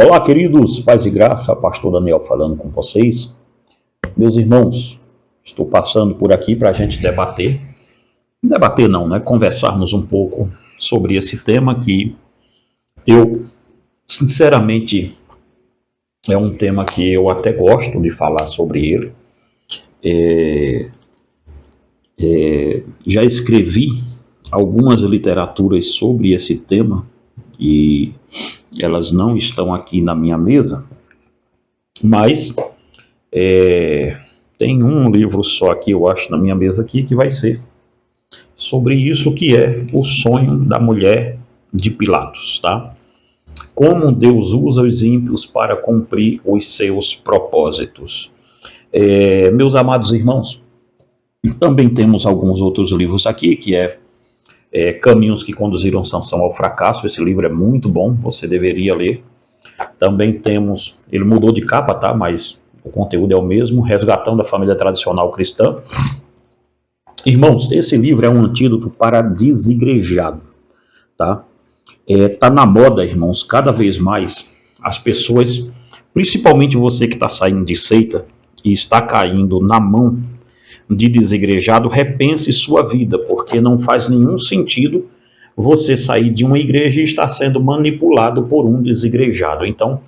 Olá, queridos, paz e graça, pastor Daniel falando com vocês. Meus irmãos, estou passando por aqui para a gente debater não, né? Conversarmos um pouco sobre esse tema que eu, sinceramente, é um tema que eu até gosto de falar sobre ele. Já escrevi algumas literaturas sobre esse tema e elas não estão aqui na minha mesa, mas tem um livro só aqui, eu acho, na minha mesa aqui, que vai ser sobre isso, que é o sonho da mulher de Pilatos, tá? Como Deus usa os ímpios para cumprir os seus propósitos. Meus amados irmãos, também temos alguns outros livros aqui, que Caminhos que Conduziram Sansão ao Fracasso. Esse livro é muito bom, você deveria ler. Também temos, ele mudou de capa, tá? Mas o conteúdo é o mesmo, Resgatando a Família Tradicional Cristã. Irmãos, esse livro é um antídoto para desigrejado, tá? Tá na moda, irmãos, cada vez mais as pessoas, principalmente você que está saindo de seita e está caindo na mão de desigrejado, repense sua vida, porque não faz nenhum sentido você sair de uma igreja e estar sendo manipulado por um desigrejado. Então,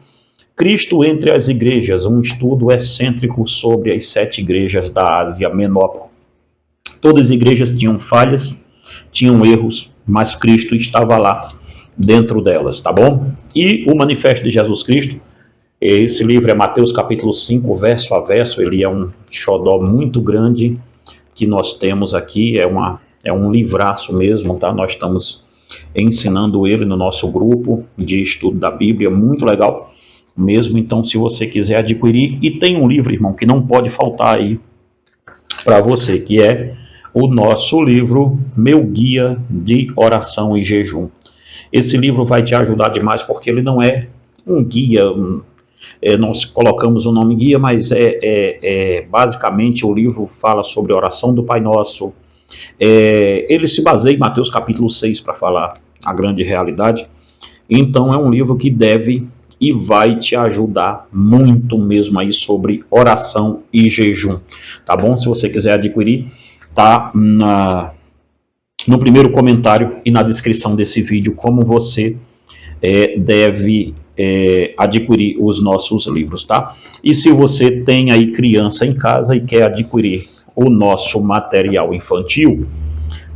Cristo entre as igrejas, um estudo excêntrico sobre as 7 igrejas da Ásia Menor. Todas as igrejas tinham falhas, tinham erros, mas Cristo estava lá dentro delas, tá bom? E o Manifesto de Jesus Cristo, esse livro é Mateus capítulo 5, verso a verso, ele é um xodó muito grande que nós temos aqui, é um livraço mesmo, tá? Nós estamos ensinando ele no nosso grupo de estudo da Bíblia, muito legal mesmo. Então, se você quiser adquirir, e tem um livro, irmão, que não pode faltar aí para você, que é o nosso livro Meu Guia de Oração e Jejum. Esse livro vai te ajudar demais, porque ele não é um guia, nós colocamos o nome guia, mas basicamente o livro fala sobre a oração do Pai Nosso. Ele se baseia em Mateus capítulo 6 para falar a grande realidade. Então é um livro que deve e vai te ajudar muito mesmo aí sobre oração e jejum, tá bom? Se você quiser adquirir, tá no primeiro comentário e na descrição desse vídeo como você deve adquirir os nossos livros, tá? E se você tem aí criança em casa e quer adquirir o nosso material infantil,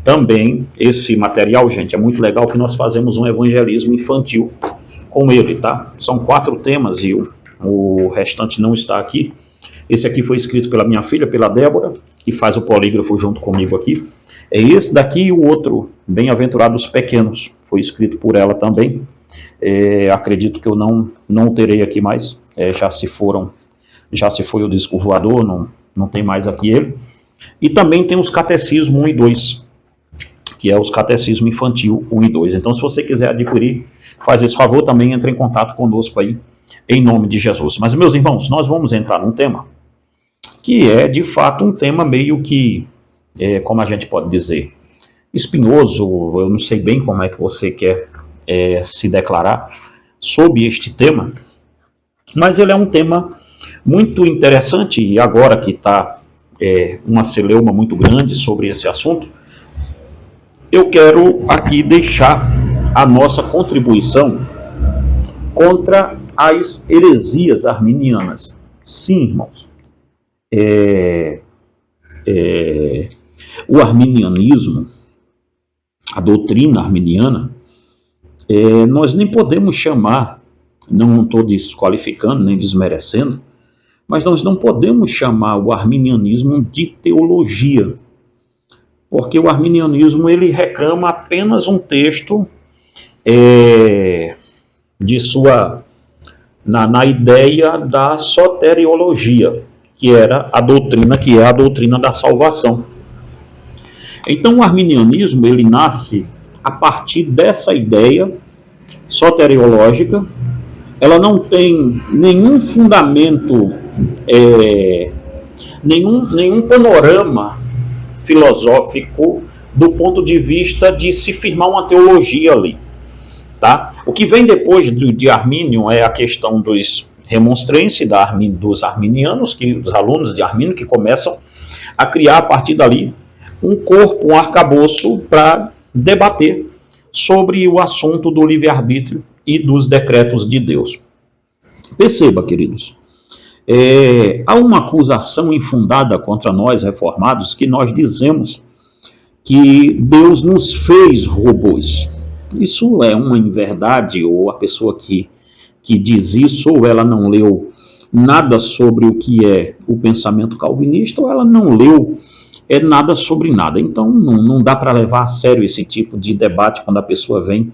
também esse material, gente, é muito legal, que nós fazemos um evangelismo infantil com ele, tá? São 4 temas e o restante não está aqui. Esse aqui foi escrito pela minha filha, pela Débora, que faz o polígrafo junto comigo aqui. É esse daqui e o outro, Bem-aventurados Pequenos, foi escrito por ela também. Acredito que eu não terei aqui mais, já se foi o disco voador, não tem mais aqui ele. E também tem os Catecismo 1 e 2, que é os Catecismo Infantil 1 e 2. Então, se você quiser adquirir, faz esse favor, também entre em contato conosco aí, em nome de Jesus. Mas, meus irmãos, nós vamos entrar num tema que é, de fato, um tema meio que, como a gente pode dizer, espinhoso. Eu não sei bem como é que você quer se declarar sobre este tema, mas ele é um tema muito interessante, e agora que está uma celeuma muito grande sobre esse assunto, eu quero aqui deixar a nossa contribuição contra as heresias arminianas. Sim, irmãos, o arminianismo, a doutrina arminiana, nós nem podemos chamar, não estou desqualificando nem desmerecendo, mas nós não podemos chamar o arminianismo de teologia, porque o arminianismo ele reclama apenas um texto na ideia da soteriologia, que é a doutrina da salvação. Então o arminianismo ele nasce a partir dessa ideia soteriológica. Ela não tem nenhum fundamento, nenhum panorama filosófico do ponto de vista de se firmar uma teologia ali, tá? O que vem depois de Armínio é a questão dos remonstrenses, dos arminianos, os alunos de Armínio, que começam a criar a partir dali um corpo, um arcabouço para debater sobre o assunto do livre-arbítrio e dos decretos de Deus. Perceba, queridos, há uma acusação infundada contra nós reformados que nós dizemos que Deus nos fez robôs. Isso é uma inverdade, ou a pessoa que diz isso, ou ela não leu nada sobre o que é o pensamento calvinista, ou ela não leu nada sobre nada. Então não dá para levar a sério esse tipo de debate quando a pessoa vem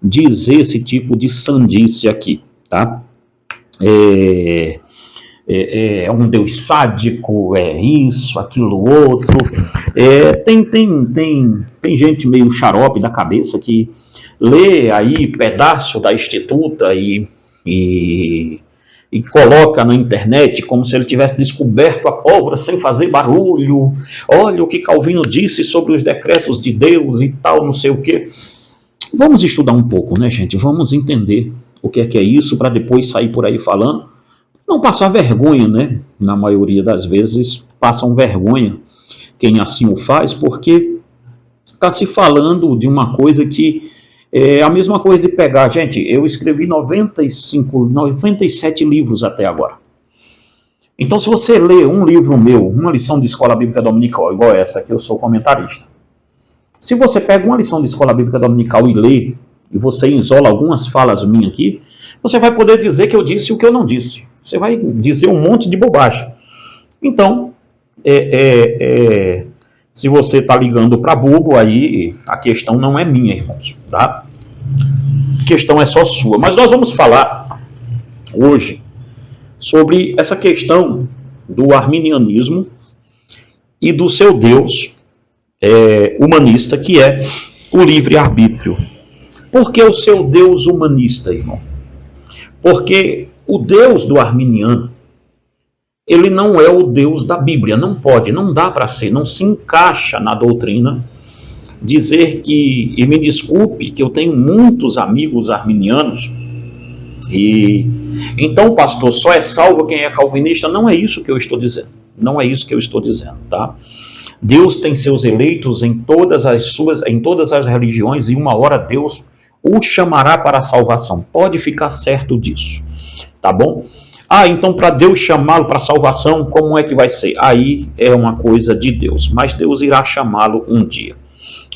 dizer esse tipo de sandice aqui, tá? É um Deus sádico, é isso, aquilo, outro. Tem gente meio xarope da cabeça que lê aí pedaço da Instituta e coloca na internet como se ele tivesse descoberto a pólvora sem fazer barulho. Olha o que Calvino disse sobre os decretos de Deus e tal, não sei o quê. Vamos estudar um pouco, né, gente? Vamos entender o que é isso para depois sair por aí falando. Não passar vergonha, né? Na maioria das vezes passam vergonha quem assim o faz, porque está se falando de uma coisa que é a mesma coisa de pegar. Gente, eu escrevi 97 livros até agora. Então, se você lê um livro meu, uma lição de escola bíblica dominical, igual essa, que eu sou comentarista. Se você pega uma lição de escola bíblica dominical e lê, e você isola algumas falas minhas aqui, você vai poder dizer que eu disse o que eu não disse. Você vai dizer um monte de bobagem. Então, se você está ligando para bobo, aí a questão não é minha, irmãos, tá? A questão é só sua. Mas nós vamos falar hoje sobre essa questão do arminianismo e do seu Deus humanista, que é o livre-arbítrio. Por que o seu Deus humanista, irmão? Porque o Deus do arminiano, ele não é o Deus da Bíblia, não pode, não dá para ser, não se encaixa na doutrina dizer que, e me desculpe, que eu tenho muitos amigos arminianos, e então, pastor, só é salvo quem é calvinista. Não é isso que eu estou dizendo, não é isso que eu estou dizendo, tá? Deus tem seus eleitos em todas as religiões, e uma hora Deus o chamará para a salvação, pode ficar certo disso, tá bom? Então para Deus chamá-lo para a salvação, como é que vai ser? Aí é uma coisa de Deus, mas Deus irá chamá-lo um dia,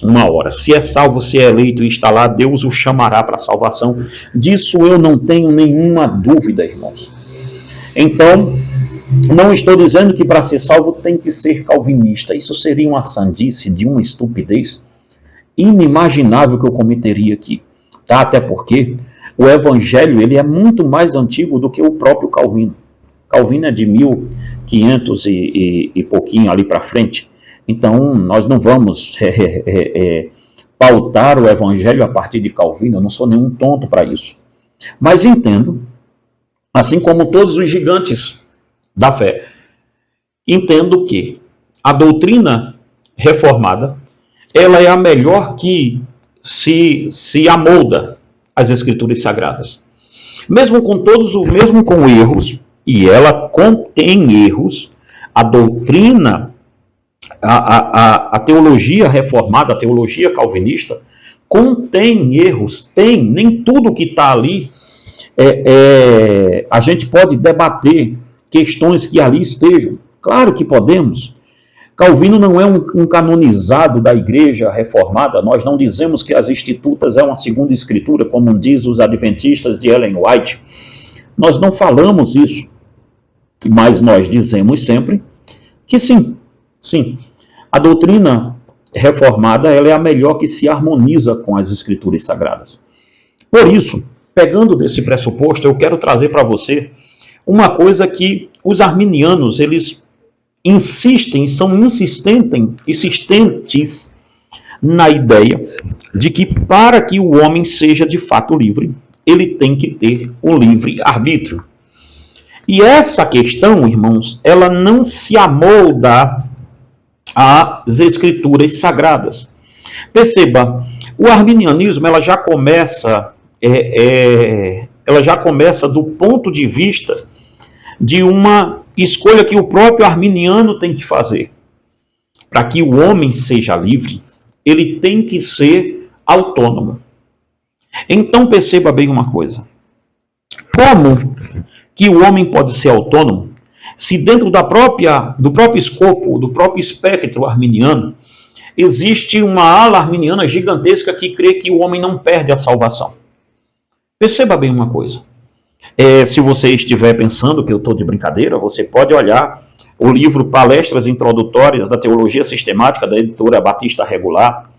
uma hora. Se é salvo, se é eleito e está lá, Deus o chamará para a salvação. Disso eu não tenho nenhuma dúvida, irmãos. Então, não estou dizendo que para ser salvo tem que ser calvinista. Isso seria uma sandice, de uma estupidez inimaginável que eu cometeria aqui, tá? Até porque o evangelho, ele é muito mais antigo do que o próprio Calvino. Calvino é de 1500 e pouquinho ali para frente. Então, nós não vamos pautar o evangelho a partir de Calvino. Eu não sou nenhum tonto para isso. Mas entendo, assim como todos os gigantes da fé, entendo que a doutrina reformada, ela é a melhor que se amolda às Escrituras Sagradas. Mesmo com erros, e ela contém erros, a doutrina, a teologia reformada, a teologia calvinista, contém erros, nem tudo que está ali, a gente pode debater questões que ali estejam. Claro que podemos. Calvino não é um canonizado da igreja reformada. Nós não dizemos que as Institutas é uma segunda escritura, como diz os adventistas de Ellen White. Nós não falamos isso, mas nós dizemos sempre que sim. A doutrina reformada, ela é a melhor que se harmoniza com as Escrituras Sagradas. Por isso, pegando desse pressuposto, eu quero trazer para você uma coisa que os arminianos, eles são insistentes na ideia de que para que o homem seja de fato livre, ele tem que ter um livre arbítrio. E essa questão, irmãos, ela não se amolda às Escrituras Sagradas. Perceba, o arminianismo ela já começa ela já começa do ponto de vista de uma escolha que o próprio arminiano tem que fazer. Para que o homem seja livre, ele tem que ser autônomo. Então perceba bem uma coisa. Como que o homem pode ser autônomo se dentro do próprio escopo, do próprio espectro arminiano, existe uma ala arminiana gigantesca que crê que o homem não perde a salvação? Perceba bem uma coisa. Se você estiver pensando que eu estou de brincadeira, você pode olhar o livro Palestras Introdutórias da Teologia Sistemática, da editora Batista Regular,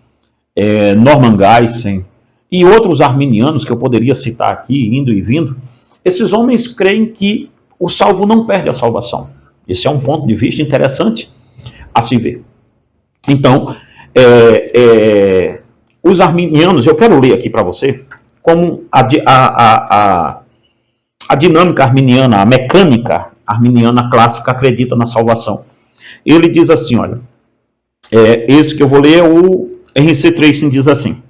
Norman Geisen e outros arminianos que eu poderia citar aqui, indo e vindo. Esses homens creem que o salvo não perde a salvação. Esse é um ponto de vista interessante a se ver. Então, os arminianos, eu quero ler aqui para você como a dinâmica arminiana, a mecânica arminiana clássica acredita na salvação. Ele diz assim, olha, esse que eu vou ler, o R.C. Tracy diz assim: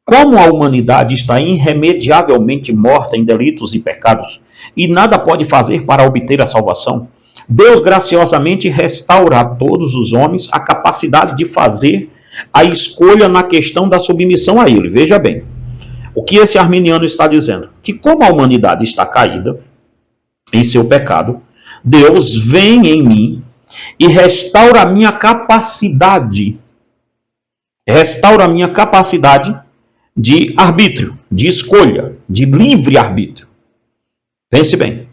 como a humanidade está irremediavelmente morta em delitos e pecados, e nada pode fazer para obter a salvação, Deus graciosamente restaura a todos os homens a capacidade de fazer a escolha na questão da submissão a Ele. Veja bem, o que esse arminiano está dizendo? Que como a humanidade está caída em seu pecado, Deus vem em mim e restaura a minha capacidade. Restaura a minha capacidade de arbítrio, de escolha, de livre arbítrio. Pense bem.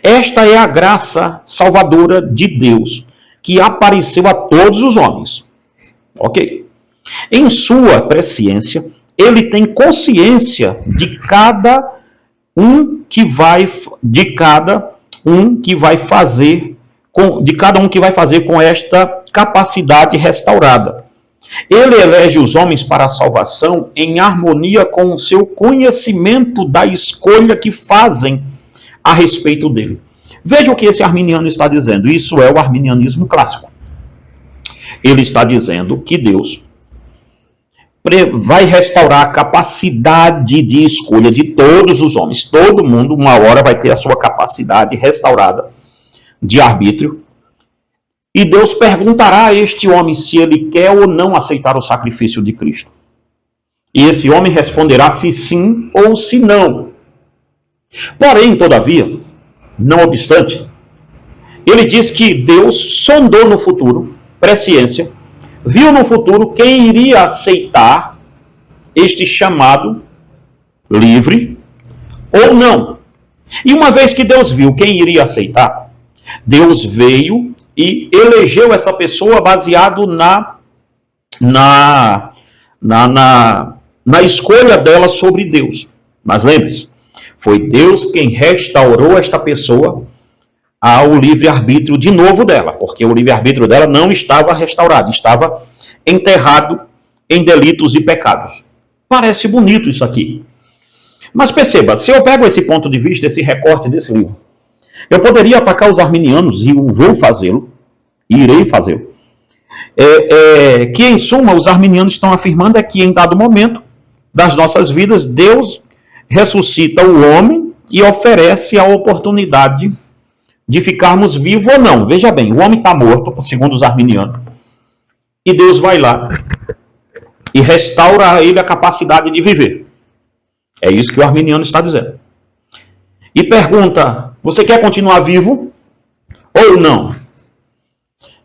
Esta é a graça salvadora de Deus, que apareceu a todos os homens. Ok? Em sua presciência, ele tem consciência de cada um que vai fazer com esta capacidade restaurada. Ele elege os homens para a salvação em harmonia com o seu conhecimento da escolha que fazem a respeito dele. Veja o que esse arminiano está dizendo. Isso é o arminianismo clássico. Ele está dizendo que Deus vai restaurar a capacidade de escolha de todos os homens. Todo mundo, uma hora, vai ter a sua capacidade restaurada de arbítrio. E Deus perguntará a este homem se ele quer ou não aceitar o sacrifício de Cristo. E esse homem responderá se sim ou se não. Porém, todavia, não obstante, ele diz que Deus sondou no futuro, presciência, viu no futuro quem iria aceitar este chamado livre ou não. E uma vez que Deus viu quem iria aceitar, Deus veio e elegeu essa pessoa baseado na escolha dela sobre Deus. Mas lembre-se, foi Deus quem restaurou esta pessoa ao livre-arbítrio de novo dela, porque o livre-arbítrio dela não estava restaurado, estava enterrado em delitos e pecados. Parece bonito isso aqui. Mas perceba, se eu pego esse ponto de vista, esse recorte desse livro, eu poderia atacar os arminianos, e vou fazê-lo, e irei fazê-lo, que em suma os arminianos estão afirmando é que em dado momento das nossas vidas, Deus ressuscita o homem e oferece a oportunidade de ficarmos vivos ou não. Veja bem, o homem está morto, segundo os arminianos, e Deus vai lá e restaura a ele a capacidade de viver. É isso que o arminiano está dizendo. E pergunta, você quer continuar vivo ou não?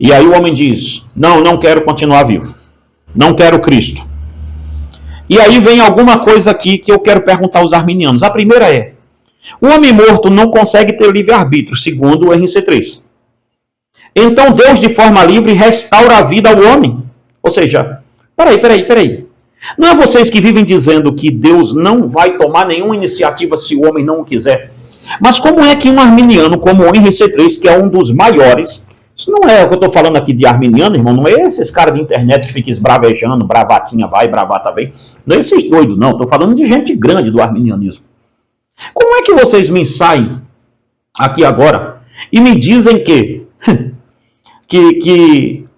E aí o homem diz, não quero continuar vivo. Não quero Cristo. E aí vem alguma coisa aqui que eu quero perguntar aos arminianos. A primeira é, o homem morto não consegue ter livre-arbítrio, segundo o RC3. Então Deus, de forma livre, restaura a vida ao homem. Ou seja, peraí. Não é vocês que vivem dizendo que Deus não vai tomar nenhuma iniciativa se o homem não o quiser. Mas como é que um arminiano como o RC3, que é um dos maiores, isso não é o que eu estou falando aqui de arminiano, irmão, não é esses caras de internet que ficam esbravejando, bravatinha vai, bravata vem. Não é esses doidos, não. Estou falando de gente grande do arminianismo. Como é que vocês me saem aqui agora e me dizem que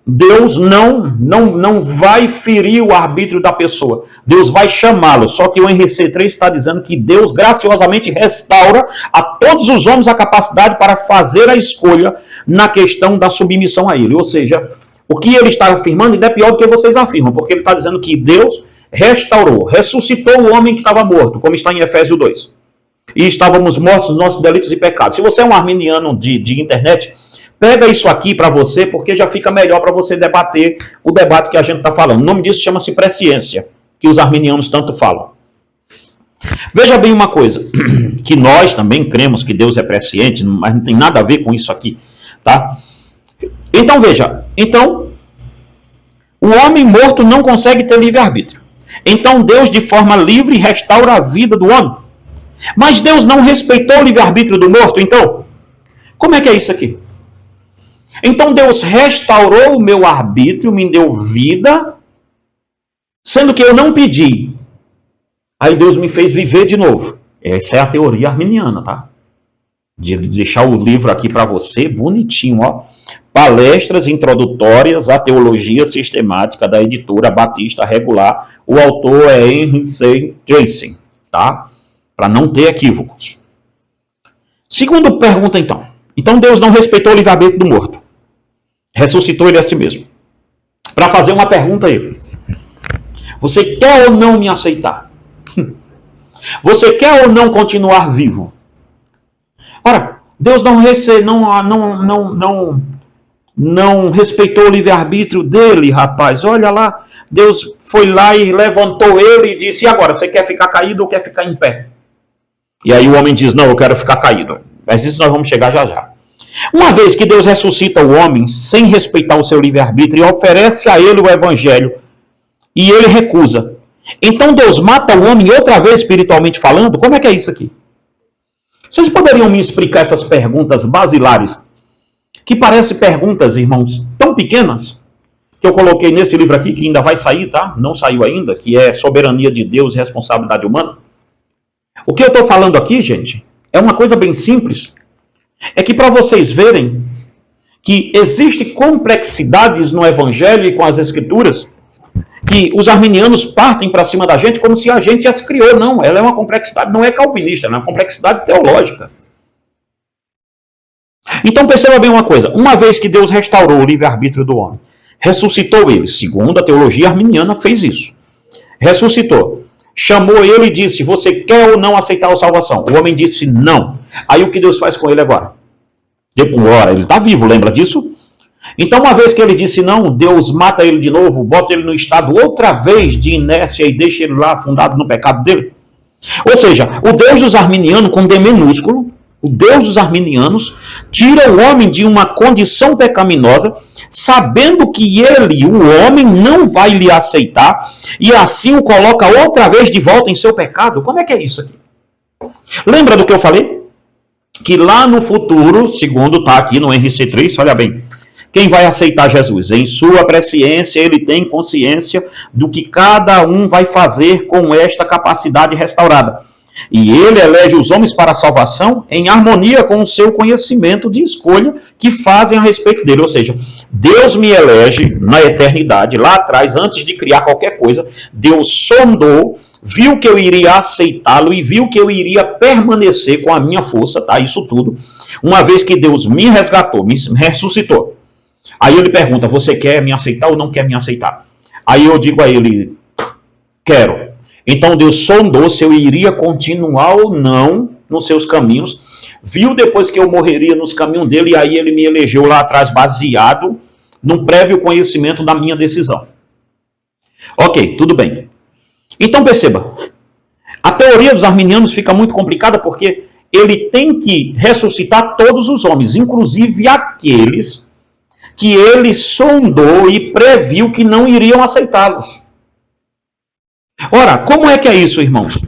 Deus não vai ferir o arbítrio da pessoa. Deus vai chamá-lo. Só que o NRC 3 está dizendo que Deus graciosamente restaura a todos os homens a capacidade para fazer a escolha na questão da submissão a ele. Ou seja, o que ele está afirmando ainda é pior do que vocês afirmam, porque ele está dizendo que Deus restaurou, ressuscitou o homem que estava morto, como está em Efésios 2. E estávamos mortos nos nossos delitos e pecados. Se você é um arminiano de internet, pega isso aqui para você, porque já fica melhor para você debater o debate que a gente está falando. O nome disso chama-se presciência, que os arminianos tanto falam. Veja bem uma coisa, que nós também cremos que Deus é presciente, mas não tem nada a ver com isso aqui, tá? Então veja, o homem morto não consegue ter livre-arbítrio. Então Deus, de forma livre, restaura a vida do homem. Mas Deus não respeitou o livre-arbítrio do morto, então? Como é que é isso aqui? Então Deus restaurou o meu arbítrio, me deu vida, sendo que eu não pedi. Aí Deus me fez viver de novo. Essa é a teoria arminiana, tá? De deixar o livro aqui para você, bonitinho, ó. Palestras introdutórias à teologia sistemática da editora Batista Regular. O autor é Henry C. Jason, tá? Para não ter equívocos. Segunda pergunta, então. Então Deus não respeitou o livre-arbítrio do morto. Ressuscitou ele a si mesmo. Para fazer uma pergunta a ele. Você quer ou não me aceitar? Você quer ou não continuar vivo? Ora, Deus não respeitou o livre-arbítrio dele, rapaz. Olha lá, Deus foi lá e levantou ele e disse, e agora, você quer ficar caído ou quer ficar em pé? E aí o homem diz, não, eu quero ficar caído. Mas isso nós vamos chegar já já. Uma vez que Deus ressuscita o homem sem respeitar o seu livre-arbítrio e oferece a ele o evangelho, e ele recusa. Então Deus mata o homem outra vez espiritualmente falando? Como é que é isso aqui? Vocês poderiam me explicar essas perguntas basilares, que parecem perguntas, irmãos, tão pequenas, que eu coloquei nesse livro aqui, que ainda vai sair, tá? Não saiu ainda, que é Soberania de Deus e Responsabilidade Humana. O que eu estou falando aqui, gente, é uma coisa bem simples. É que para vocês verem que existem complexidades no Evangelho e com as Escrituras, que os arminianos partem para cima da gente como se a gente as criou. Não, ela é uma complexidade, não é calvinista, ela é uma complexidade teológica. Então perceba bem uma coisa, uma vez que Deus restaurou o livre-arbítrio do homem, ressuscitou ele, segundo a teologia arminiana fez isso, ressuscitou, chamou ele e disse, você quer ou não aceitar a salvação? O homem disse não. Aí o que Deus faz com ele agora? Ora, ele está vivo, lembra disso? Então, uma vez que ele disse não, Deus mata ele de novo, bota ele no estado outra vez de inércia e deixa ele lá afundado no pecado dele. Ou seja, o Deus dos arminianos, com D minúsculo, o Deus dos arminianos, tira o homem de uma condição pecaminosa, sabendo que ele, o homem, não vai lhe aceitar, e assim o coloca outra vez de volta em seu pecado. Como é que é isso aqui? Lembra do que eu falei? Que lá no futuro, segundo está aqui no NRC 3, olha bem, quem vai aceitar Jesus? Em sua presciência, ele tem consciência do que cada um vai fazer com esta capacidade restaurada. E ele elege os homens para a salvação em harmonia com o seu conhecimento de escolha que fazem a respeito dele. Ou seja, Deus me elege na eternidade, lá atrás, antes de criar qualquer coisa, Deus sondou, viu que eu iria aceitá-lo e viu que eu iria permanecer com a minha força, tá? Isso tudo. Uma vez que Deus me resgatou, me ressuscitou. Aí ele pergunta, você quer me aceitar ou não quer me aceitar? Aí eu digo a ele, quero. Então Deus sondou se eu iria continuar ou não nos seus caminhos. Viu depois que eu morreria nos caminhos dele e aí ele me elegeu lá atrás baseado num prévio conhecimento da minha decisão. Ok, tudo bem. Então perceba, a teoria dos arminianos fica muito complicada porque ele tem que ressuscitar todos os homens, inclusive aqueles que ele sondou e previu que não iriam aceitá-los. Ora, como é que é isso, irmãos?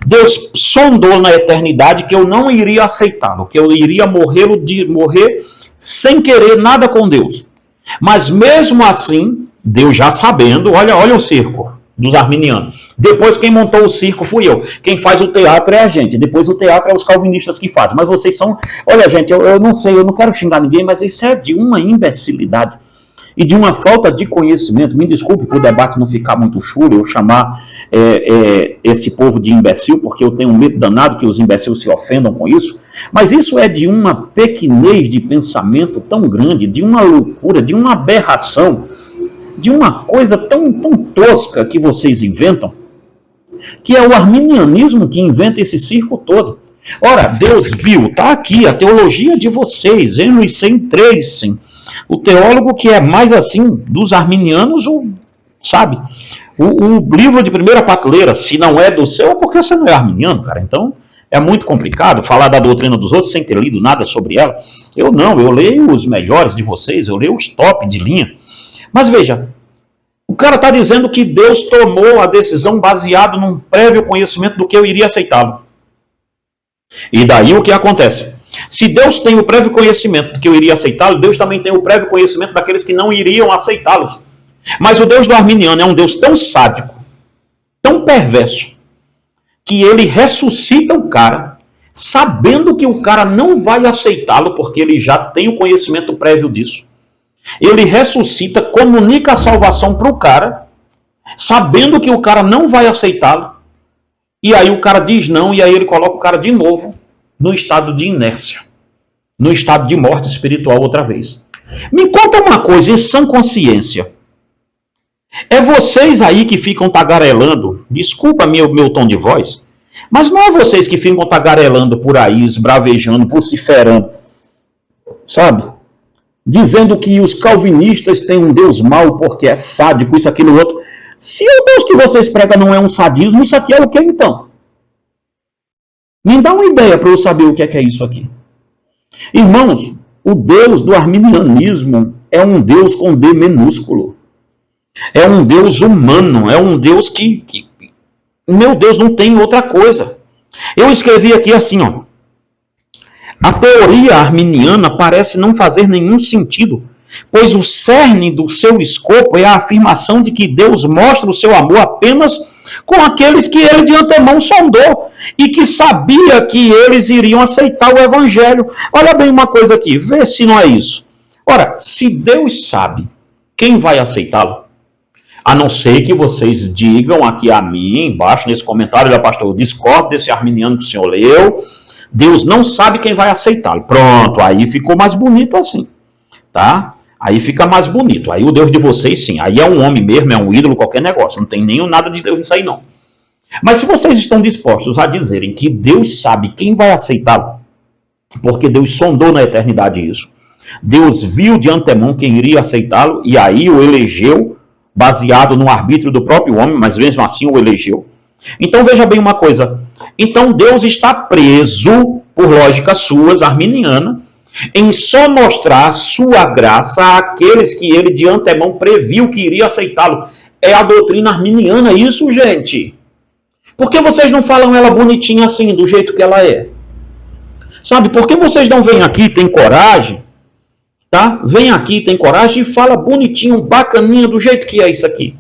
Deus sondou na eternidade que eu não iria aceitá-lo, que eu iria morrer sem querer nada com Deus. Mas mesmo assim, Deus já sabendo, olha o circo dos arminianos. Depois quem montou o circo fui eu. Quem faz o teatro é a gente. Depois o teatro é os calvinistas que fazem. Mas vocês são... Olha, gente, eu não sei, eu não quero xingar ninguém, mas isso é de uma imbecilidade. e de uma falta de conhecimento. Me desculpe por o debate não ficar muito chulo, eu chamar esse povo de imbecil, porque eu tenho medo danado que os imbecis se ofendam com isso, mas isso é de uma pequenez de pensamento tão grande, de uma loucura, de uma aberração, de uma coisa tão tosca que vocês inventam, que é o arminianismo que inventa esse circo todo. Ora, Deus viu, está aqui a teologia de vocês, Henry Tracy, o teólogo que é mais assim dos arminianos, sabe? O livro de primeira prateleira, se não é do seu, é porque você não é arminiano, cara. Então, é muito complicado falar da doutrina dos outros sem ter lido nada sobre ela. Eu não, eu leio os melhores de vocês, eu leio os top de linha. Mas veja, o cara está dizendo que Deus tomou a decisão baseado num prévio conhecimento do que eu iria aceitá-lo. E daí o que acontece? Se Deus tem o prévio conhecimento de que eu iria aceitá-lo, Deus também tem o prévio conhecimento daqueles que não iriam aceitá-los. Mas o Deus do arminiano é um Deus tão sádico, tão perverso, que ele ressuscita o cara, sabendo que o cara não vai aceitá-lo, porque ele já tem o conhecimento prévio disso. Ele ressuscita, comunica a salvação para o cara, sabendo que o cara não vai aceitá-lo, e aí o cara diz não, e aí ele coloca o cara de novo no estado de inércia, no estado de morte espiritual outra vez. Me conta uma coisa, em sã consciência. É vocês aí que ficam tagarelando, desculpa meu tom de voz, mas não é vocês que ficam tagarelando por aí, esbravejando, vociferando, sabe? Dizendo que os calvinistas têm um Deus mau porque é sádico, isso, aquilo, outro. Se o Deus que vocês pregam não é um sadismo, isso aqui é o que então? Me dá uma ideia para eu saber o que é isso aqui. Irmãos, o Deus do arminianismo é um Deus com D minúsculo. É um Deus humano, é um Deus que meu Deus, não tem outra coisa. Eu escrevi aqui assim, ó. A teoria arminiana parece não fazer nenhum sentido, pois o cerne do seu escopo é a afirmação de que Deus mostra o seu amor apenas com aqueles que ele de antemão sondou e que sabia que eles iriam aceitar o evangelho. Olha bem uma coisa aqui, vê se não é isso. Ora, se Deus sabe quem vai aceitá-lo, a não ser que vocês digam aqui a mim, embaixo nesse comentário, pastor, eu discordo desse arminiano que o senhor leu, Deus não sabe quem vai aceitá-lo. Pronto, aí ficou mais bonito assim, tá? Aí fica mais bonito. Aí o Deus de vocês, sim, aí é um homem mesmo, é um ídolo, qualquer negócio. Não tem nenhum nada de Deus nisso aí, não. Mas se vocês estão dispostos a dizerem que Deus sabe quem vai aceitá-lo, porque Deus sondou na eternidade isso, Deus viu de antemão quem iria aceitá-lo e aí o elegeu, baseado no arbítrio do próprio homem, mas mesmo assim o elegeu. Então veja bem uma coisa. Então Deus está preso, por lógica suas, arminiana, em só mostrar sua graça àqueles que ele de antemão previu que iria aceitá-lo. É a doutrina arminiana isso, gente. Por que vocês não falam ela bonitinha assim, do jeito que ela é? Sabe, por que vocês não vêm aqui, tem coragem, tá? Vem aqui, tem coragem e fala bonitinho, bacaninha, do jeito que é isso aqui.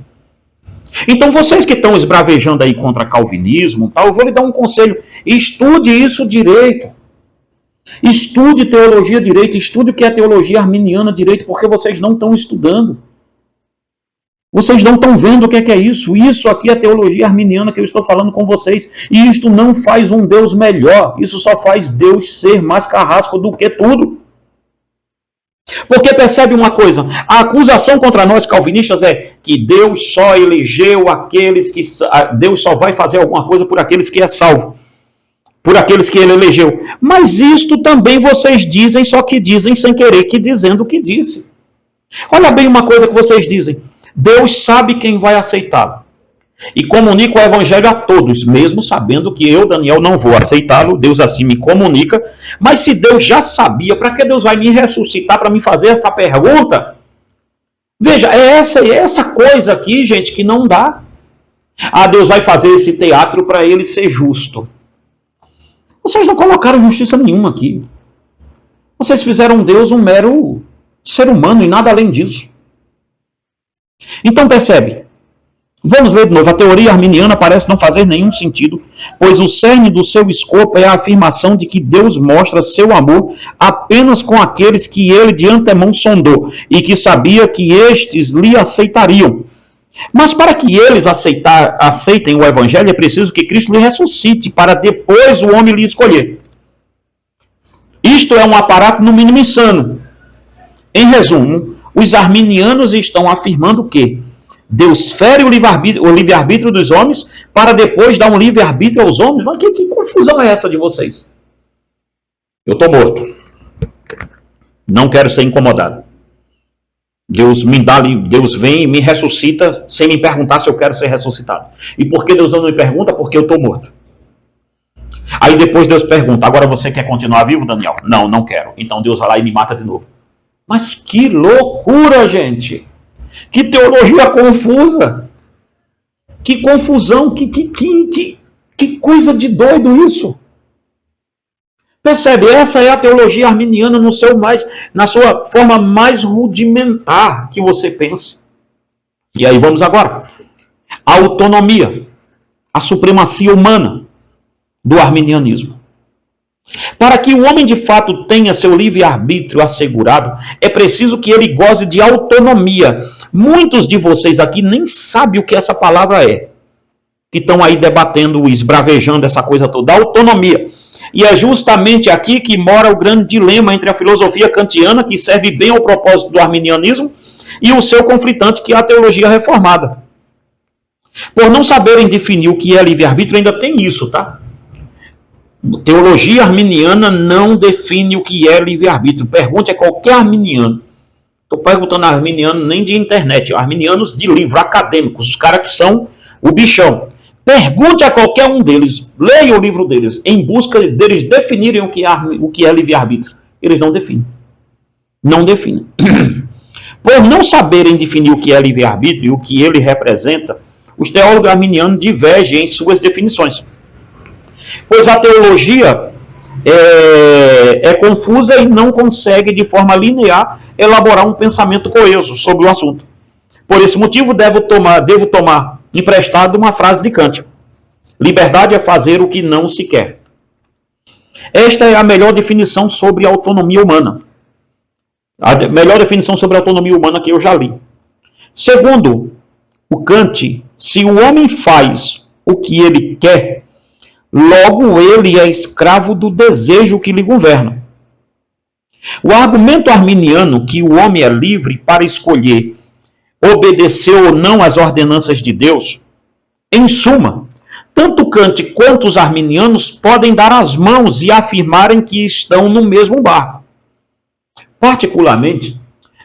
Então vocês que estão esbravejando aí contra calvinismo, tá? Eu vou lhe dar um conselho, estude isso direito. Estude teologia direito, estude o que é teologia arminiana direito, porque vocês não estão estudando. Vocês não estão vendo o que é isso. Isso aqui é teologia arminiana que eu estou falando com vocês. E isto não faz um Deus melhor. Isso só faz Deus ser mais carrasco do que tudo. Porque percebe uma coisa, a acusação contra nós calvinistas é que Deus só elegeu aqueles que... Deus só vai fazer alguma coisa por aqueles que é salvo. Por aqueles que ele elegeu. Mas isto também vocês dizem, só que dizem sem querer que dizendo o que disse. Olha bem uma coisa que vocês dizem. Deus sabe quem vai aceitá-lo. E comunica o evangelho a todos, mesmo sabendo que eu, Daniel, não vou aceitá-lo. Deus assim me comunica. Mas se Deus já sabia, para que Deus vai me ressuscitar para me fazer essa pergunta? Veja, é essa coisa aqui, gente, que não dá. Ah, Deus vai fazer esse teatro para ele ser justo. Vocês não colocaram justiça nenhuma aqui. Vocês fizeram Deus um mero ser humano e nada além disso. Então percebe, Vamos ler de novo. A teoria arminiana parece não fazer nenhum sentido, pois o cerne do seu escopo é a afirmação de que Deus mostra seu amor apenas com aqueles que ele de antemão sondou e que sabia que estes lhe aceitariam. Mas para que eles aceitem o evangelho, é preciso que Cristo lhe ressuscite, para depois o homem lhe escolher. Isto é um aparato no mínimo insano. Em resumo, os arminianos estão afirmando que Deus fere o livre-arbítrio dos homens para depois dar um livre-arbítrio aos homens? Mas que confusão é essa de vocês? Eu estou morto. Não quero ser incomodado. Deus vem e me ressuscita sem me perguntar se eu quero ser ressuscitado. E por que Deus não me pergunta? Porque eu estou morto. Aí depois Deus pergunta, agora você quer continuar vivo, Daniel? Não, não quero. Então Deus vai lá e me mata de novo. Mas que loucura, gente! Que teologia confusa! Que confusão! Que coisa de doido isso! Percebe? Essa é a teologia arminiana na sua forma mais rudimentar que você pensa. E aí vamos agora. A autonomia, a supremacia humana do arminianismo. Para que o homem de fato tenha seu livre-arbítrio assegurado, é preciso que ele goze de autonomia. Muitos de vocês aqui nem sabem o que essa palavra é, que estão aí debatendo, esbravejando essa coisa toda, autonomia. E é justamente aqui que mora o grande dilema entre a filosofia kantiana, que serve bem ao propósito do arminianismo, e o seu conflitante, que é a teologia reformada. Por não saberem definir o que é livre-arbítrio, ainda tem isso, tá? Teologia arminiana não define o que é livre-arbítrio. Pergunte a qualquer arminiano. Estou perguntando a arminiano nem de internet, arminianos de livro, acadêmicos, os caras que são o bichão. Pergunte a qualquer um deles, leia o livro deles, em busca deles definirem o que é livre-arbítrio. Eles não definem. Não definem. Por não saberem definir o que é livre-arbítrio e o que ele representa, os teólogos arminianos divergem em suas definições. Pois a teologia é confusa e não consegue, de forma linear, elaborar um pensamento coeso sobre o assunto. Por esse motivo, devo tomar emprestado uma frase de Kant. Liberdade é fazer o que não se quer. Esta é a melhor definição sobre a autonomia humana. A melhor definição sobre a autonomia humana que eu já li. Segundo o Kant, se o homem faz o que ele quer, logo ele é escravo do desejo que lhe governa. O argumento arminiano que o homem é livre para escolher obedecer ou não às ordenanças de Deus, em suma, tanto Kant quanto os arminianos podem dar as mãos e afirmarem que estão no mesmo barco. Particularmente,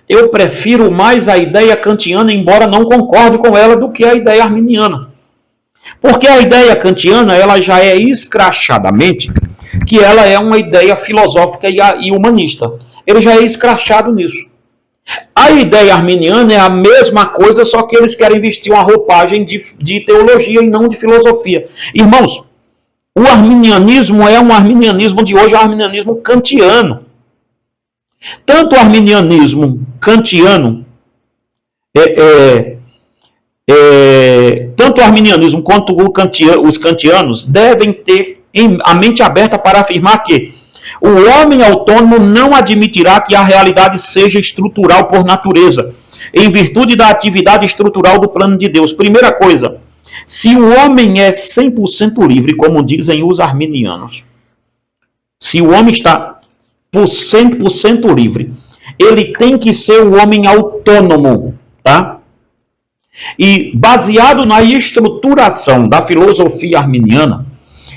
eu prefiro mais a ideia kantiana, embora não concorde com ela, do que a ideia arminiana. Porque a ideia kantiana, ela já é escrachadamente que ela é uma ideia filosófica e humanista. Ele já é escrachado nisso. A ideia arminiana é a mesma coisa, só que eles querem vestir uma roupagem de teologia e não de filosofia. Irmãos, o arminianismo é um arminianismo de hoje, é um arminianismo kantiano. Tanto o arminianismo kantiano, tanto o arminianismo quanto os kantianos devem ter a mente aberta para afirmar que o homem autônomo não admitirá que a realidade seja estrutural por natureza, em virtude da atividade estrutural do plano de Deus. Primeira coisa, se o homem é 100% livre, como dizem os arminianos, se o homem está por 100% livre, ele tem que ser o homem autônomo, tá? E baseado na estruturação da filosofia arminiana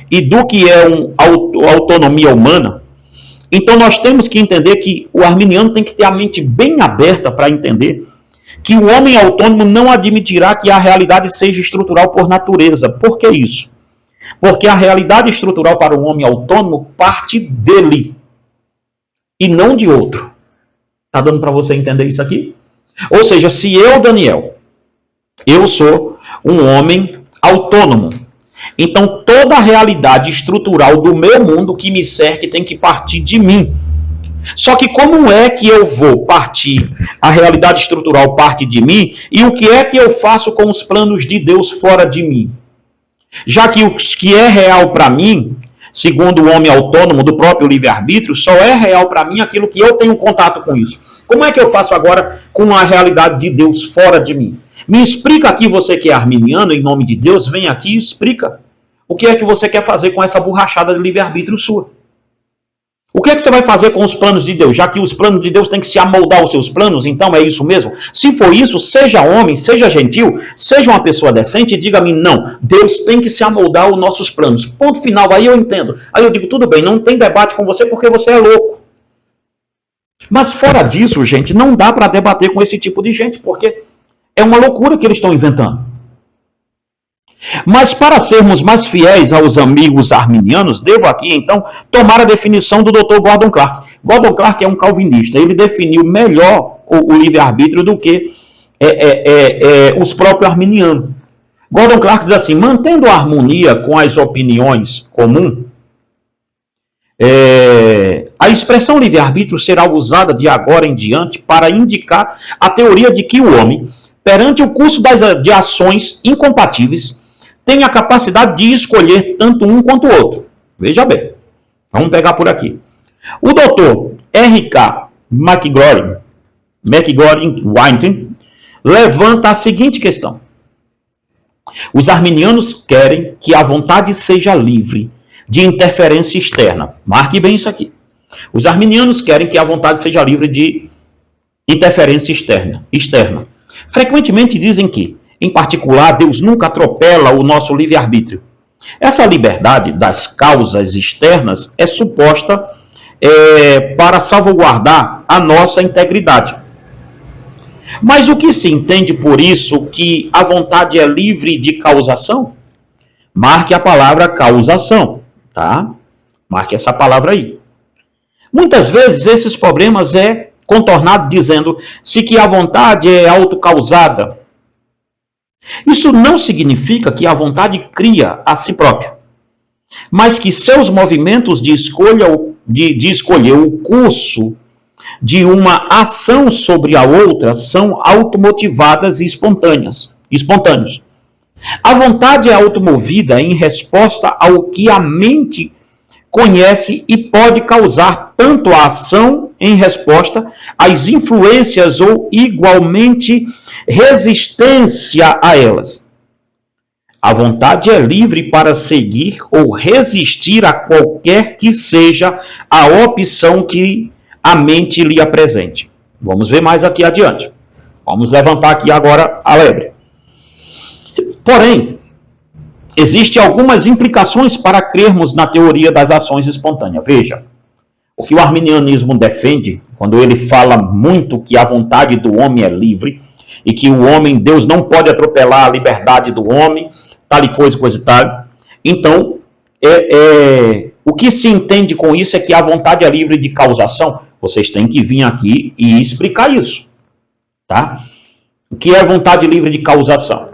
e do que é autonomia humana, então nós temos que entender que o arminiano tem que ter a mente bem aberta para entender que o homem autônomo não admitirá que a realidade seja estrutural por natureza. Por que isso? Porque a realidade estrutural para o homem autônomo parte dele e não de outro. Está dando para você entender isso aqui? Ou seja, se eu, Daniel, eu sou um homem autônomo, então toda a realidade estrutural do meu mundo que me cerca tem que partir de mim. Só que como é que eu vou partir, a realidade estrutural parte de mim, e o que é que eu faço com os planos de Deus fora de mim? Já que o que é real para mim, segundo o homem autônomo do próprio livre-arbítrio, só é real para mim aquilo que eu tenho contato com isso. Como é que eu faço agora com a realidade de Deus fora de mim? Me explica aqui, você que é arminiano, em nome de Deus, vem aqui e explica. O que é que você quer fazer com essa borrachada de livre-arbítrio sua? O que é que você vai fazer com os planos de Deus? Já que os planos de Deus têm que se amoldar aos seus planos, então é isso mesmo? Se for isso, seja homem, seja gentil, seja uma pessoa decente e diga-me, não, Deus tem que se amoldar aos nossos planos. Ponto final, aí eu entendo. Aí eu digo, tudo bem, não tem debate com você porque você é louco. Mas fora disso, gente, não dá para debater com esse tipo de gente, porque é uma loucura que eles estão inventando. Mas para sermos mais fiéis aos amigos arminianos, devo aqui, então, tomar a definição do Dr. Gordon Clark. Gordon Clark é um calvinista. Ele definiu melhor o livre-arbítrio do que os próprios arminianos. Gordon Clark diz assim, mantendo a harmonia com as opiniões comuns, a expressão livre-arbítrio será usada de agora em diante para indicar a teoria de que o homem, perante o curso de ações incompatíveis, tem a capacidade de escolher tanto um quanto o outro. Veja bem, vamos pegar por aqui. O Dr. R.K. McGorin-Whiting levanta a seguinte questão. Os arminianos querem que a vontade seja livre de interferência externa. Marque bem isso aqui. Os arminianos querem que a vontade seja livre de interferência externa. Frequentemente dizem que, em particular, Deus nunca atropela o nosso livre-arbítrio. Essa liberdade das causas externas é suposta para salvaguardar a nossa integridade. Mas o que se entende por isso que a vontade é livre de causação? Marque a palavra causação, tá? Marque essa palavra aí. Muitas vezes esses problemas é contornado dizendo-se que a vontade é autocausada. Isso não significa que a vontade cria a si própria, mas que seus movimentos de escolher o curso de uma ação sobre a outra são automotivadas e espontâneos. A vontade é automovida em resposta ao que a mente conhece e pode causar tanto a ação em resposta às influências ou igualmente resistência a elas. A vontade é livre para seguir ou resistir a qualquer que seja a opção que a mente lhe apresente. Vamos ver mais aqui adiante. Vamos levantar aqui agora a lebre. Porém, existem algumas implicações para crermos na teoria das ações espontâneas. Veja, o que o arminianismo defende, quando ele fala muito que a vontade do homem é livre, e que o homem, Deus não pode atropelar a liberdade do homem, tal e coisa e tal. Então, o que se entende com isso é que a vontade é livre de causação. Vocês têm que vir aqui e explicar isso, tá? O que é vontade livre de causação?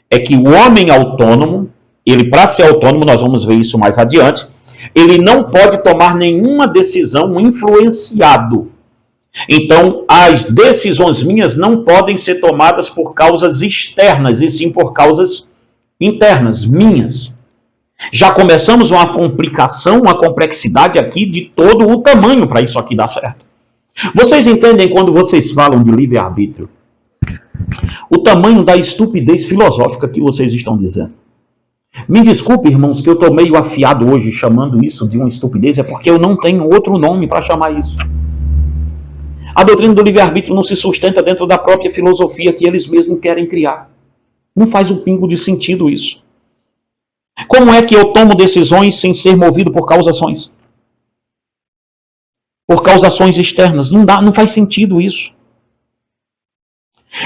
É que o homem autônomo, ele, para ser autônomo, nós vamos ver isso mais adiante, ele não pode tomar nenhuma decisão influenciado. Então, as decisões minhas não podem ser tomadas por causas externas, e sim por causas internas, minhas. Já começamos uma complicação, uma complexidade aqui de todo o tamanho para isso aqui dar certo. Vocês entendem quando vocês falam de livre-arbítrio? O tamanho da estupidez filosófica que vocês estão dizendo. Me desculpe, irmãos, que eu estou meio afiado hoje chamando isso de uma estupidez, é porque eu não tenho outro nome para chamar isso. A doutrina do livre-arbítrio não se sustenta dentro da própria filosofia que eles mesmos querem criar. Não faz um pingo de sentido isso. Como é que eu tomo decisões sem ser movido por causações? Por causações externas. Não dá, não faz sentido isso.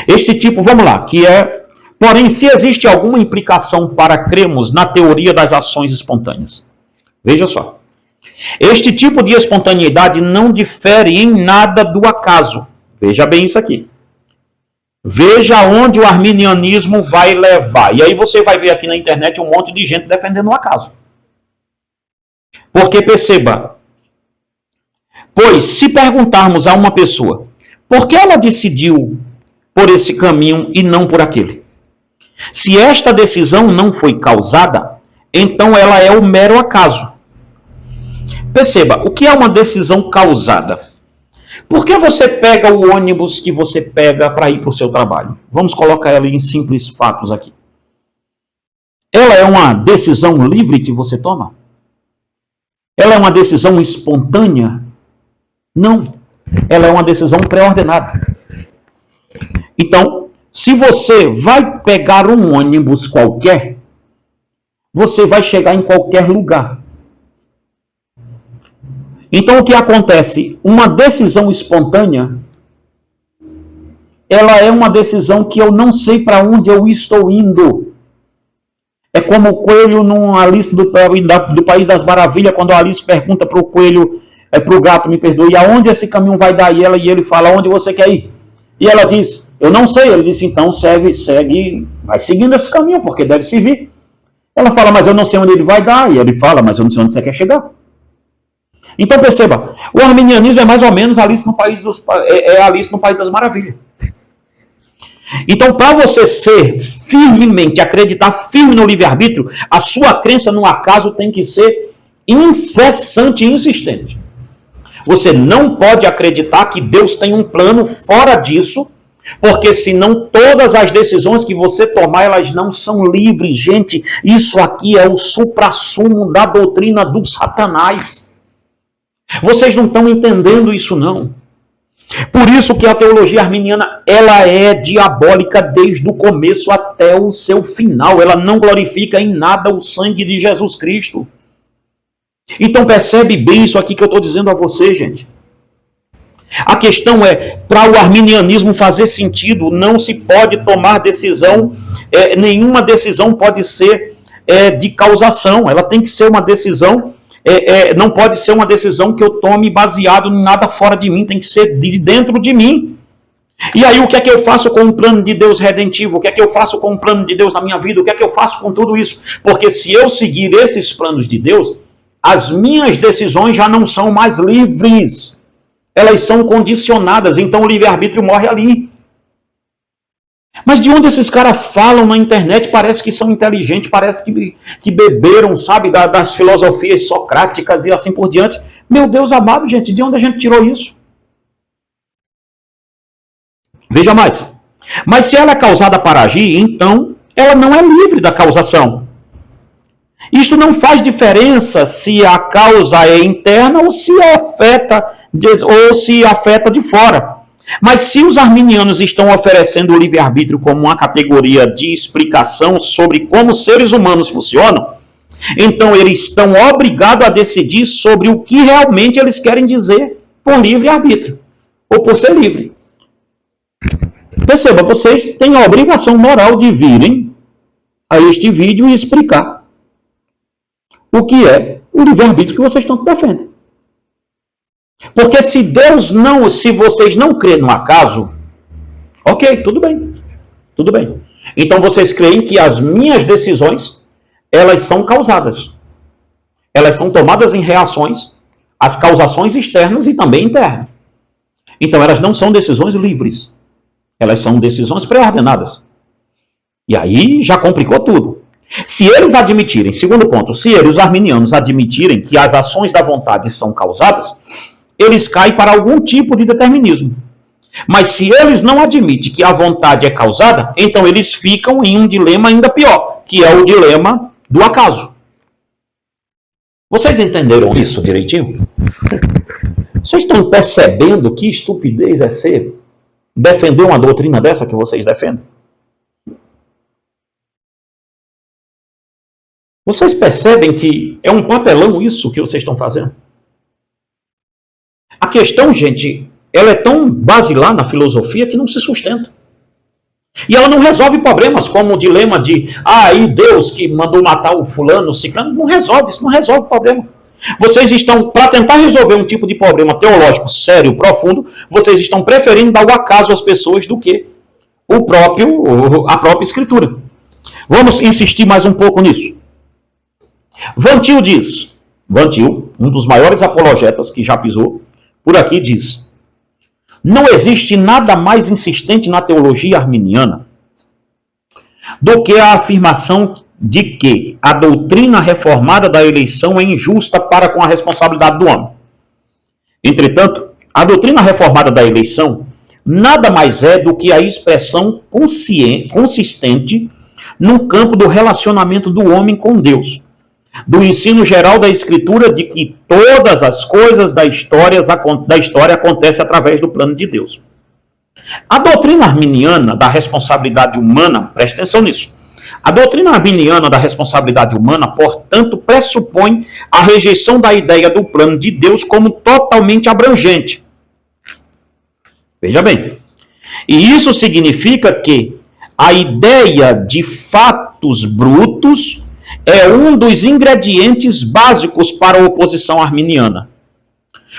Este tipo, vamos lá, que é... Porém, se existe alguma implicação para crermos na teoria das ações espontâneas. Veja só. Este tipo de espontaneidade não difere em nada do acaso. Veja bem isso aqui. Veja onde o arminianismo vai levar. E aí você vai ver aqui na internet um monte de gente defendendo o acaso. Porque perceba, Pois, se perguntarmos a uma pessoa por que ela decidiu por esse caminho e não por aquele, se esta decisão não foi causada, então ela é o mero acaso. Perceba, o que é uma decisão causada? Por que você pega o ônibus que você pega para ir para o seu trabalho? Vamos colocar ela em simples fatos aqui. Ela é uma decisão livre que você toma? Ela é uma decisão espontânea? Não. Ela é uma decisão pré-ordenada. Então, se você vai pegar um ônibus qualquer, você vai chegar em qualquer lugar. Então, o que acontece? Uma decisão espontânea, ela é uma decisão que eu não sei para onde eu estou indo. É como o coelho numa Alice do País das Maravilhas, quando a Alice pergunta para o coelho, para o gato, me perdoe, aonde esse caminho vai dar? E ele fala, aonde você quer ir? E ela diz, eu não sei. Ele disse, então segue, vai seguindo esse caminho, porque deve servir. Ela fala, mas eu não sei onde ele vai dar. E ele fala, mas eu não sei onde você quer chegar. Então perceba, o arminianismo é mais ou menos Alice no País das Maravilhas. Então, para você ser firmemente, acreditar firme no livre-arbítrio, a sua crença no acaso tem que ser incessante e insistente. Você não pode acreditar que Deus tem um plano fora disso, porque senão todas as decisões que você tomar, elas não são livres. Gente, isso aqui é o suprassumo da doutrina do Satanás. Vocês não estão entendendo isso, não. Por isso que a teologia arminiana, ela é diabólica desde o começo até o seu final. Ela não glorifica em nada o sangue de Jesus Cristo. Então percebe bem isso aqui que eu estou dizendo a você, gente. A questão é, para o arminianismo fazer sentido, não se pode tomar decisão, nenhuma decisão pode ser de causação. Ela tem que ser uma decisão, não pode ser uma decisão que eu tome baseado em nada fora de mim, tem que ser de dentro de mim. E aí o que é que eu faço com o plano de Deus redentivo? O que é que eu faço com o plano de Deus na minha vida? O que é que eu faço com tudo isso? Porque se eu seguir esses planos de Deus, as minhas decisões já não são mais livres. Elas são condicionadas, então o livre-arbítrio morre ali. Mas de onde esses caras falam na internet? Parece que são inteligentes, parece que beberam, sabe, das filosofias socráticas e assim por diante. Meu Deus amado, gente, de onde a gente tirou isso? Veja mais. Mas se ela é causada para agir, então ela não é livre da causação. Isto não faz diferença se a causa é interna ou se afeta de fora. Mas se os arminianos estão oferecendo o livre-arbítrio como uma categoria de explicação sobre como seres humanos funcionam, então eles estão obrigados a decidir sobre o que realmente eles querem dizer por livre-arbítrio, ou por ser livre. Perceba, vocês têm a obrigação moral de virem a este vídeo e explicar o que é o livre-arbítrio que vocês tanto defendem. Porque se vocês não crêem no acaso, ok, tudo bem. Tudo bem. Então vocês creem que as minhas decisões, elas são causadas. Elas são tomadas em reações às causações externas e também internas. Então elas não são decisões livres. Elas são decisões pré-ordenadas. E aí já complicou tudo. Se eles admitirem, segundo ponto, se eles, os arminianos, admitirem que as ações da vontade são causadas, eles caem para algum tipo de determinismo. Mas se eles não admitem que a vontade é causada, então eles ficam em um dilema ainda pior, que é o dilema do acaso. Vocês entenderam isso direitinho? Vocês estão percebendo que estupidez é ser defender uma doutrina dessa que vocês defendem? Vocês percebem que é um papelão isso que vocês estão fazendo? A questão, gente, ela é tão basilar na filosofia que não se sustenta. E ela não resolve problemas como o dilema de, e Deus que mandou matar o fulano, o ciclano, não resolve, isso não resolve o problema. Vocês estão, para tentar resolver um tipo de problema teológico sério, profundo, vocês estão preferindo dar o acaso às pessoas do que a própria escritura. Vamos insistir mais um pouco nisso. Van Til diz, um dos maiores apologetas que já pisou por aqui, diz: não existe nada mais insistente na teologia arminiana do que a afirmação de que a doutrina reformada da eleição é injusta para com a responsabilidade do homem. Entretanto, a doutrina reformada da eleição nada mais é do que a expressão consistente no campo do relacionamento do homem com Deus, do ensino geral da Escritura de que todas as coisas da história acontecem através do plano de Deus. A doutrina arminiana da responsabilidade humana, preste atenção nisso, a doutrina arminiana da responsabilidade humana, portanto, pressupõe a rejeição da ideia do plano de Deus como totalmente abrangente. Veja bem, e isso significa que a ideia de fatos brutos é um dos ingredientes básicos para a oposição arminiana.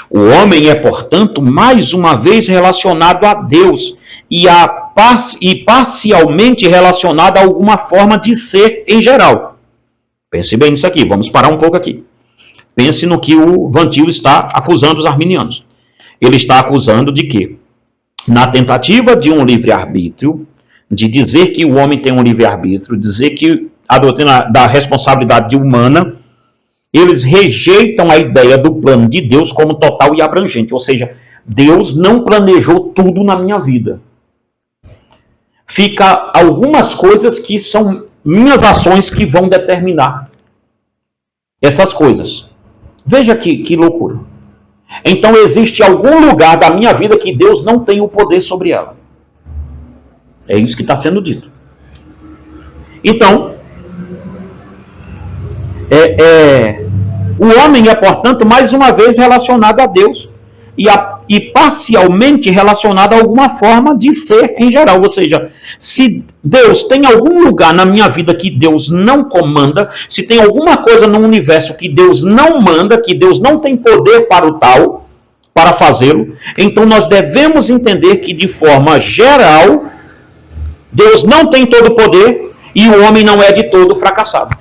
O homem é, portanto, mais uma vez relacionado a Deus e parcialmente relacionado a alguma forma de ser em geral. Pense bem nisso aqui, vamos parar um pouco aqui. Pense no que o Van Til está acusando os arminianos. Ele está acusando de que, na tentativa de um livre-arbítrio, de dizer que o homem tem um livre-arbítrio, dizer que a doutrina da responsabilidade humana, eles rejeitam a ideia do plano de Deus como total e abrangente. Ou seja, Deus não planejou tudo na minha vida. Fica algumas coisas que são minhas ações que vão determinar essas coisas. Veja que loucura. Então existe algum lugar da minha vida que Deus não tem o poder sobre ela. É isso que está sendo dito. Então, o homem é, portanto, mais uma vez relacionado a Deus e parcialmente relacionado a alguma forma de ser em geral. Ou seja, se Deus tem algum lugar na minha vida que Deus não comanda, se tem alguma coisa no universo que Deus não manda, que Deus não tem poder para o tal, para fazê-lo, então nós devemos entender que, de forma geral, Deus não tem todo o poder e o homem não é de todo fracassado.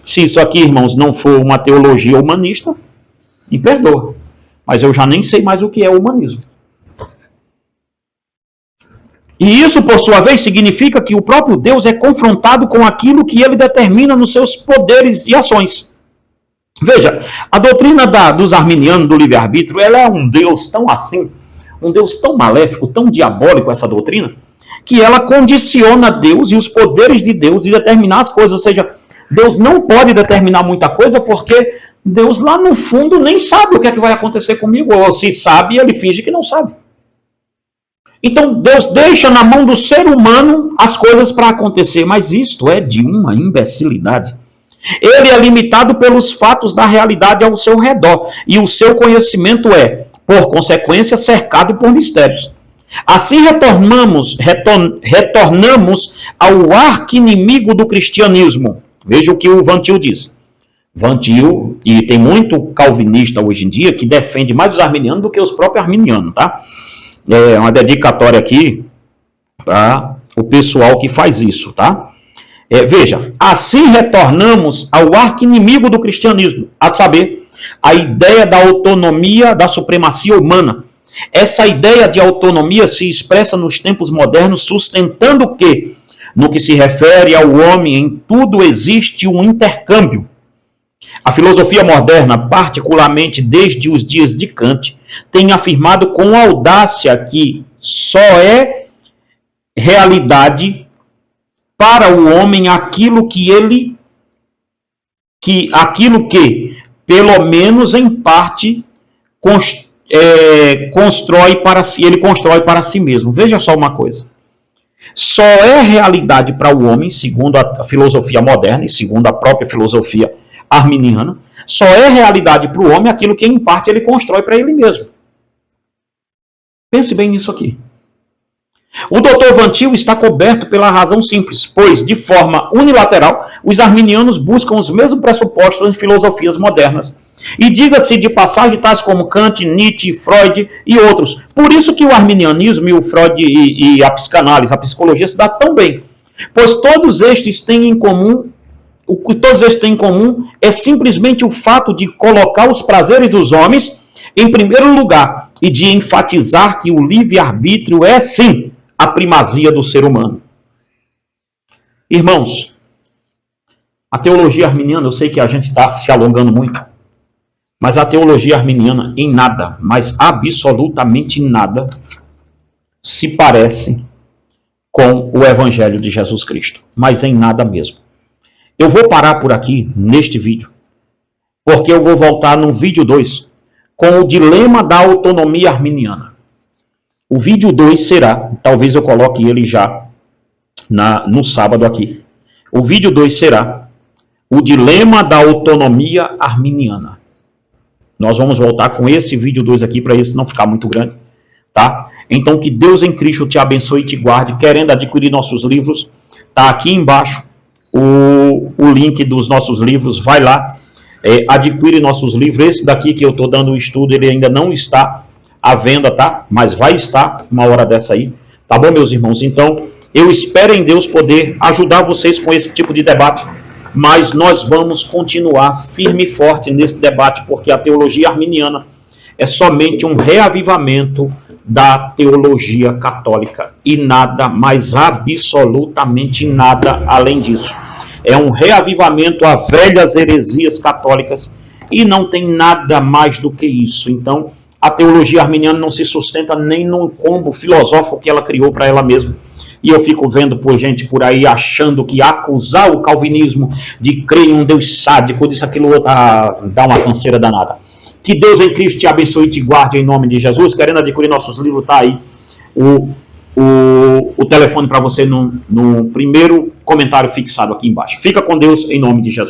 Se isso aqui, irmãos, não for uma teologia humanista, me perdoa, mas eu já nem sei mais o que é humanismo. E isso, por sua vez, significa que o próprio Deus é confrontado com aquilo que ele determina nos seus poderes e ações. Veja, a doutrina dos arminianos do livre-arbítrio, ela é um Deus tão assim, um Deus tão maléfico, tão diabólico, essa doutrina, que ela condiciona Deus e os poderes de Deus de determinar as coisas. Ou seja, Deus não pode determinar muita coisa porque Deus lá no fundo nem sabe o que é que vai acontecer comigo, ou se sabe, ele finge que não sabe. Então Deus deixa na mão do ser humano as coisas para acontecer, mas isto é de uma imbecilidade. Ele é limitado pelos fatos da realidade ao seu redor, e o seu conhecimento é, por consequência, cercado por mistérios. Assim retornamos ao arqui-inimigo do cristianismo. Veja o que o Van Til diz. Van Til, e tem muito calvinista hoje em dia que defende mais os arminianos do que os próprios arminianos, tá? É uma dedicatória aqui para o pessoal que faz isso, tá? Veja, assim retornamos ao arqui-inimigo do cristianismo, a saber, a ideia da autonomia, da supremacia humana. Essa ideia de autonomia se expressa nos tempos modernos, sustentando que, no que se refere ao homem, em tudo existe um intercâmbio. A filosofia moderna, particularmente desde os dias de Kant, tem afirmado com audácia que só é realidade para o homem aquilo que, pelo menos em parte, constrói para si mesmo. Veja só uma coisa. Só é realidade para o homem, segundo a filosofia moderna e segundo a própria filosofia arminiana, só é realidade para o homem aquilo que em parte ele constrói para ele mesmo. Pense bem nisso aqui. O Dr. Van Til está coberto pela razão simples, pois, de forma unilateral, os arminianos buscam os mesmos pressupostos em filosofias modernas. E diga-se de passagem tais como Kant, Nietzsche, Freud e outros. Por isso que o arminianismo e o Freud e a psicanálise, a psicologia se dá tão bem. Pois todos estes têm em comum o que todos eles têm em comum é simplesmente o fato de colocar os prazeres dos homens em primeiro lugar e de enfatizar que o livre-arbítrio é, sim, a primazia do ser humano. Irmãos, a teologia arminiana, eu sei que a gente está se alongando muito, mas a teologia arminiana em nada, mas absolutamente nada, se parece com o Evangelho de Jesus Cristo. Mas em nada mesmo. Eu vou parar por aqui neste vídeo, porque eu vou voltar no vídeo 2 com o dilema da autonomia arminiana. O vídeo 2 será, talvez eu coloque ele já no sábado aqui. O vídeo 2 será o dilema da autonomia arminiana. Nós vamos voltar com esse vídeo 2 aqui para esse não ficar muito grande, tá? Então que Deus em Cristo te abençoe e te guarde. Querendo adquirir nossos livros, tá aqui embaixo o link dos nossos livros. Vai lá, adquire nossos livros. Esse daqui que eu estou dando o estudo, ele ainda não está à venda, tá? Mas vai estar uma hora dessa aí, tá bom, meus irmãos? Então, eu espero em Deus poder ajudar vocês com esse tipo de debate, mas nós vamos continuar firme e forte nesse debate, porque a teologia arminiana é somente um reavivamento da teologia católica e nada, mas absolutamente nada além disso. É um reavivamento a velhas heresias católicas e não tem nada mais do que isso. Então, a teologia arminiana não se sustenta nem num combo filosófico que ela criou para ela mesma. E eu fico vendo por gente por aí achando que acusar o calvinismo de crer em um Deus sádico, disso, aquilo, outro, dá uma canseira danada. Que Deus em Cristo te abençoe e te guarde em nome de Jesus. Querendo adquirir nossos livros, tá aí o telefone para você no primeiro comentário fixado aqui embaixo. Fica com Deus em nome de Jesus.